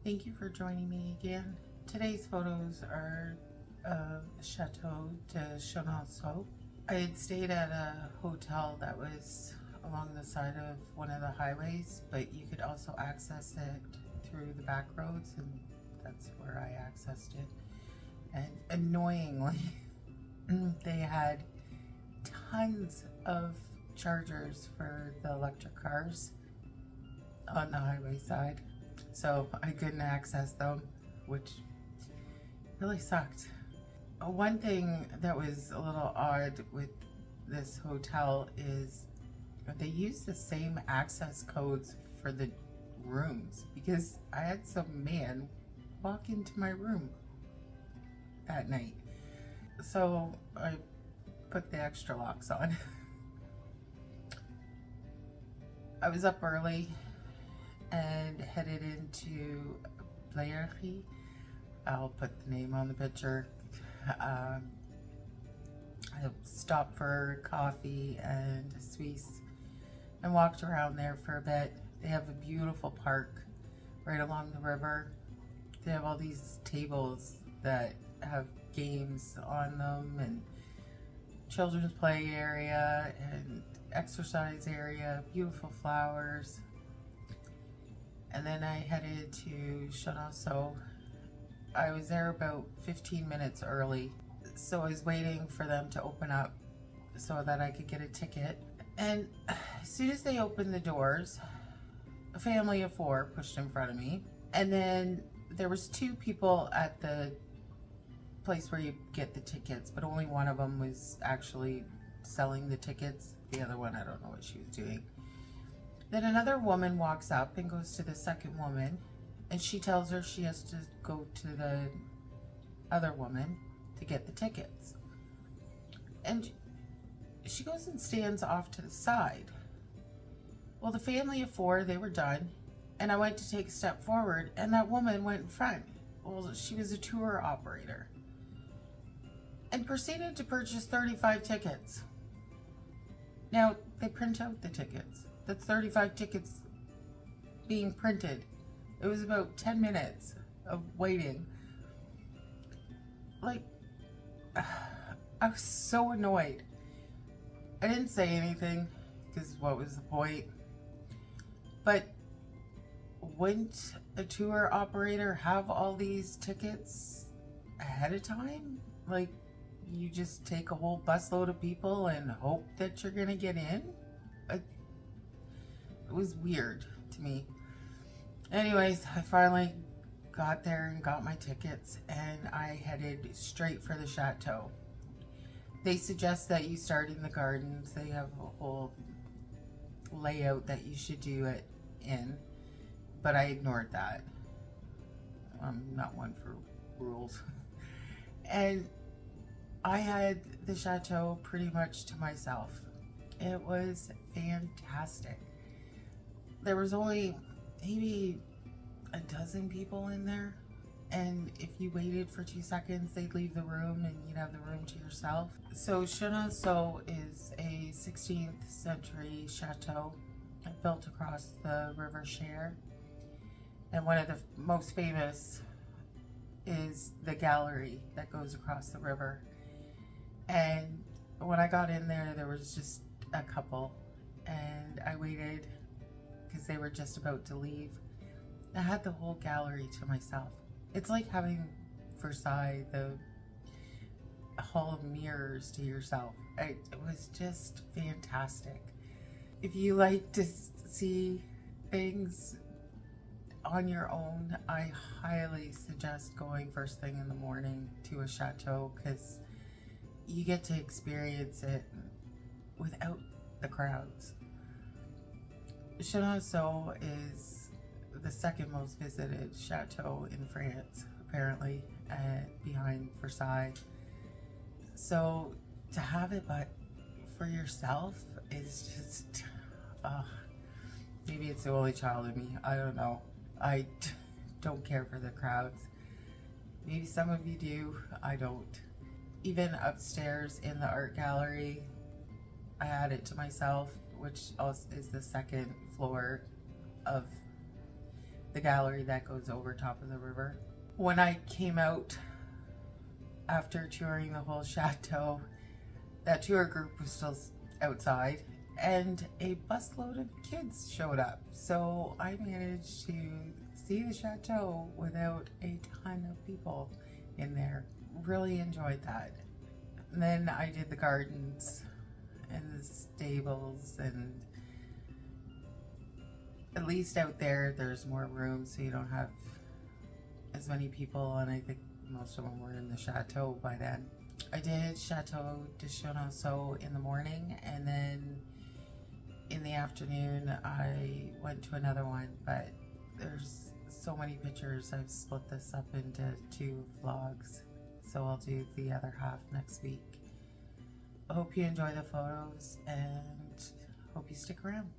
Thank you for joining me again. Today's photos are of Château de Chenonceau. I had stayed at a hotel that was along the side of one of the highways, but you could also access it through the back roads, and that's where I accessed it. And annoyingly, they had tons of chargers for the electric cars on the highway side. So I couldn't access them, which really sucked. One thing that was a little odd with this hotel is they use the same access codes for the rooms, because I had some man walk into my room at night. So I put the extra locks on. I was up early and headed into Bléré. I'll put the name on the picture. I stopped for coffee and Swiss and walked around there for a bit. They have a beautiful park right along the river. They have all these tables that have games on them, and children's play area and exercise area, beautiful flowers. And then I headed to Chenonceau. I was there about 15 minutes early, so I was waiting for them to open up so that I could get a ticket. And as soon as they opened the doors, a family of 4 pushed in front of me. And then there was 2 people at the place where you get the tickets, but only one of them was actually selling the tickets. The other one, I don't know what she was doing. Then another woman walks up and goes to the second woman, and she tells her she has to go to the other woman to get the tickets. And she goes and stands off to the side. Well, the family of 4, they were done, and I went to take a step forward, and that woman went in front. Well, she was a tour operator and proceeded to purchase 35 tickets. Now, they print out the tickets. That's 35 tickets being printed. It was about 10 minutes of waiting. Like, I was so annoyed. I didn't say anything, because what was the point? But wouldn't a tour operator have all these tickets ahead of time? Like, you just take a whole busload of people and hope that you're gonna get in? It was weird to me. Anyways, I finally got there and got my tickets, and I headed straight for the chateau. They suggest that you start in the gardens. They have a whole layout that you should do it in, but I ignored that. I'm not one for rules. And I had the chateau pretty much to myself. It was fantastic. There was only maybe a dozen people in there, and if you waited for 2 seconds, they'd leave the room and you'd have the room to yourself. So Chenonceau is a 16th century chateau built across the River Cher, and one of the most famous is the gallery that goes across the river. And when I got in there, there was just a couple, and I waited because they were just about to leave. I had the whole gallery to myself. It's like having Versailles, the hall of mirrors, to yourself. It was just fantastic. If you like to see things on your own, I highly suggest going first thing in the morning to a chateau, because you get to experience it without the crowds. Chenonceau is the second most visited chateau in France, apparently, behind Versailles. So to have it but for yourself is just, maybe it's the only child in me, I don't know. I don't care for the crowds. Maybe some of you do, I don't. Even upstairs in the art gallery, I had it to myself, which also is the second floor of the gallery that goes over top of the river. When I came out after touring the whole chateau, that tour group was still outside and a busload of kids showed up. So I managed to see the chateau without a ton of people in there. Really enjoyed that. And then I did the gardens and the stables, and at least out there there's more room so you don't have as many people, and I think most of them were in the chateau by then. I did Château de Chenonceau in the morning, and then in the afternoon I went to another one, but there's so many pictures. I've split this up into 2 vlogs, so I'll do the other half next week. I hope you enjoy the photos and hope you stick around.